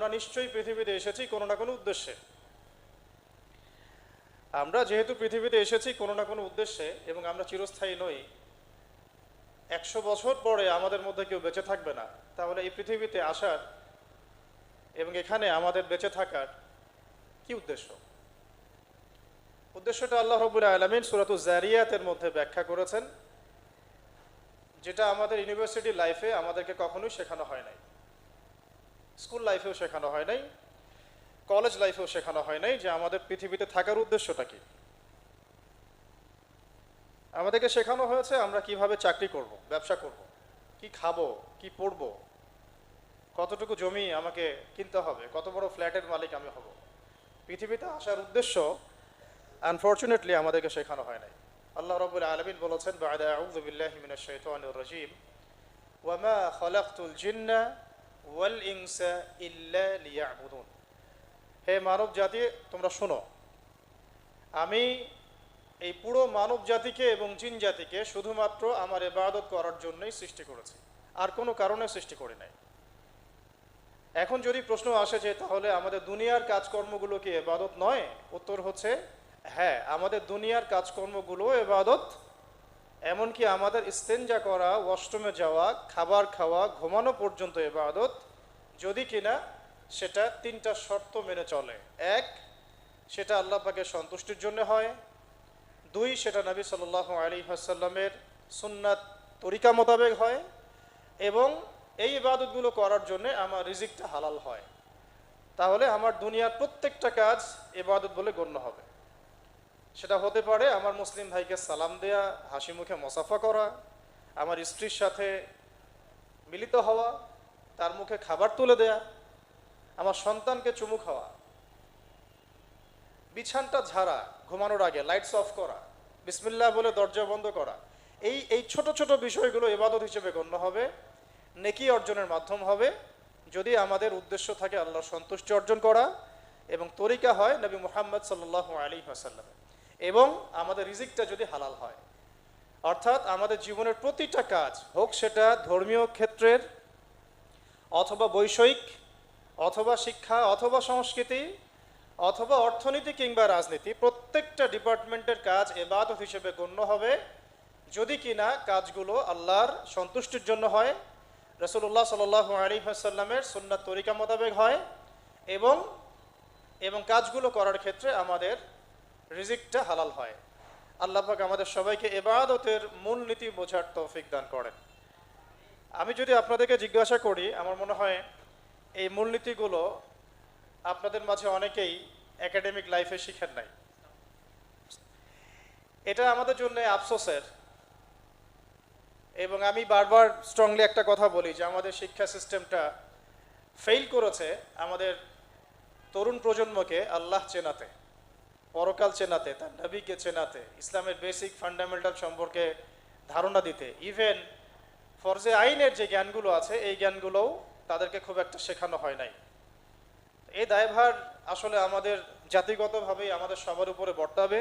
আমরা নিশ্চয়ই পৃথিবীতে এসেছি কোনো না কোনো উদ্দেশ্যে। আমরা যেহেতু পৃথিবীতে এসেছি কোনো না কোনো উদ্দেশ্যে এবং আমরা চিরস্থায়ী নই, 100 বছর পরে আমাদের মধ্যে কেউ বেঁচে থাকবে না, তাহলে এই পৃথিবীতে আসার এবং এখানে আমাদের বেঁচে থাকার কি উদ্দেশ্য? উদ্দেশ্যটা আল্লাহ রাব্বুল আলামিন সূরাতুজ যারিয়াতের মধ্যে ব্যাখ্যা করেছেন, যেটা আমাদের ইউনিভার্সিটি লাইফে আমাদেরকে কখনোই শেখানো হয় নাই, স্কুল লাইফেও শেখানো হয় নাই, কলেজ লাইফেও শেখানো হয় নাই যে আমাদের পৃথিবীতে থাকার উদ্দেশ্যটা কি। আমাদেরকে শেখানো হয়েছে আমরা কিভাবে চাকরি করব, ব্যবসা করব, কি খাবো, কি পড়বো, কতটুকু জমি আমাকে কিনতে হবে, কত বড় ফ্ল্যাটের মালিক আমি হব। পৃথিবীতে আসার উদ্দেশ্য আনফরচুনেটলি আমাদেরকে শেখানো হয় নাই। আল্লাহ রাব্বুল আলামিন বলেছেন, বা'দা আউযু বিল্লাহি মিনাশ শাইতানির রাজীম, ওয়া মা খালাকতুল জিন্না ওয়াল ইনসা ইল্লা লিয়াবুদুন। হে মানব জাতি, তোমরা শোনো, আমি এই পুরো মানব জাতিকে এবং জিন জাতিকে শুধুমাত্র আমার ইবাদত করার জন্যই সৃষ্টি করেছি, আর কোনো কারণে সৃষ্টি করি নাই। এখন যদি প্রশ্ন আসে যে তাহলে আমাদের দুনিয়ার কাজকর্মগুলো কি ইবাদত নয়? উত্তর হচ্ছে হ্যাঁ, আমাদের দুনিয়ার কাজকর্মগুলো ইবাদত। এমনকি আমাদের ইস্তেঞ্জা করা, ওয়াশরুমে যাওয়া, খাবার খাওয়া, ঘুমানো পর্যন্ত ইবাদত, যদি কিনা সেটা 3টা শর্ত মেনে চলে। 1, সেটা আল্লাহ পাকের সন্তুষ্টির জন্য হয়। 2, সেটা নবী সাল্লাল্লাহু আলাইহি ওয়াসাল্লামের সুন্নাত তরিকা মোতাবেক হয়। এবং এই ইবাদতগুলো করার জন্য আমার রিজিকটা হালাল হয়। তাহলে আমার দুনিয়ার প্রত্যেকটা কাজ ইবাদত বলে গণ্য হবে। সেটা হতে পারে আমার মুসলিম ভাইকে সালাম দেয়া, হাসি মুখে মুসাফা করা, আমার স্ত্রীর সাথে মিলিত হওয়া, তার মুখে খাবার তুলে দেয়া, আমার সন্তানকে চুমু খাওয়া, বিছানটা ঝাড়া, ঘুমানোর আগে লাইটস অফ করা, বিসমিল্লাহ বলে দরজা বন্ধ করা, এই ছোট ছোট বিষয়গুলো ইবাদত হিসেবে গণ্য হবে, নেকি অর্জনের মাধ্যম হবে, যদি আমাদের উদ্দেশ্য থাকে আল্লাহর সন্তুষ্টি অর্জন করা এবং তরিকা হয় নবী মুহাম্মদ সাল্লাল্লাহু আলাইহি ওয়াসাল্লাম, এবং আমাদের রিজিকটা যদি হালাল হয়। অর্থাৎ আমাদের জীবনের প্রতিটা কাজ, হোক সেটা ধর্মীয় ক্ষেত্রের অথবা বৈষয়িক অথবা শিক্ষা অথবা সংস্কৃতি অথবা অর্থনীতি কিংবা রাজনীতি, প্রত্যেকটা ডিপার্টমেন্টের কাজ ইবাদত হিসেবে গণ্য হবে যদি কিনা কাজগুলো আল্লাহর সন্তুষ্টির জন্য হয়, রাসূলুল্লাহ সাল্লাল্লাহু আলাইহি ওয়াসাল্লামের সুন্নাত তরিকা মোতাবেক হয়, এবং কাজগুলো করার ক্ষেত্রে আমাদের রিজিকটা হালাল হয়। আল্লাহ পাক আমাদের সবাইকে ইবাদতের মূলনীতি বোঝার তৌফিক দান করেন। আমি যদি আপনাদেরকে জিজ্ঞাসা করি, আমার মনে হয় এই মূলনীতিগুলো আপনাদের মাঝে অনেকেই একাডেমিক লাইফে শিখেন নাই। এটা আমাদের জন্য আফসোসের, এবং আমি বারবার স্ট্রংলি একটা কথা বলি যে আমাদের শিক্ষা সিস্টেমটা ফেল করেছে আমাদের তরুণ প্রজন্মকে আল্লাহ চেনাতে, পরকাল চেনাতে, তার নবীকে চেনাতে, ইসলামের বেসিক ফান্ডামেন্টাল সম্পর্কে ধারণা দিতে, ইভেন ফরজে আইনের যে জ্ঞানগুলো আছে এই জ্ঞানগুলোও তাদেরকে খুব একটা শেখানো হয় নাই। এই দায়ভার আসলে আমাদের জাতিগতভাবেই আমাদের সবার উপরে বর্তাবে।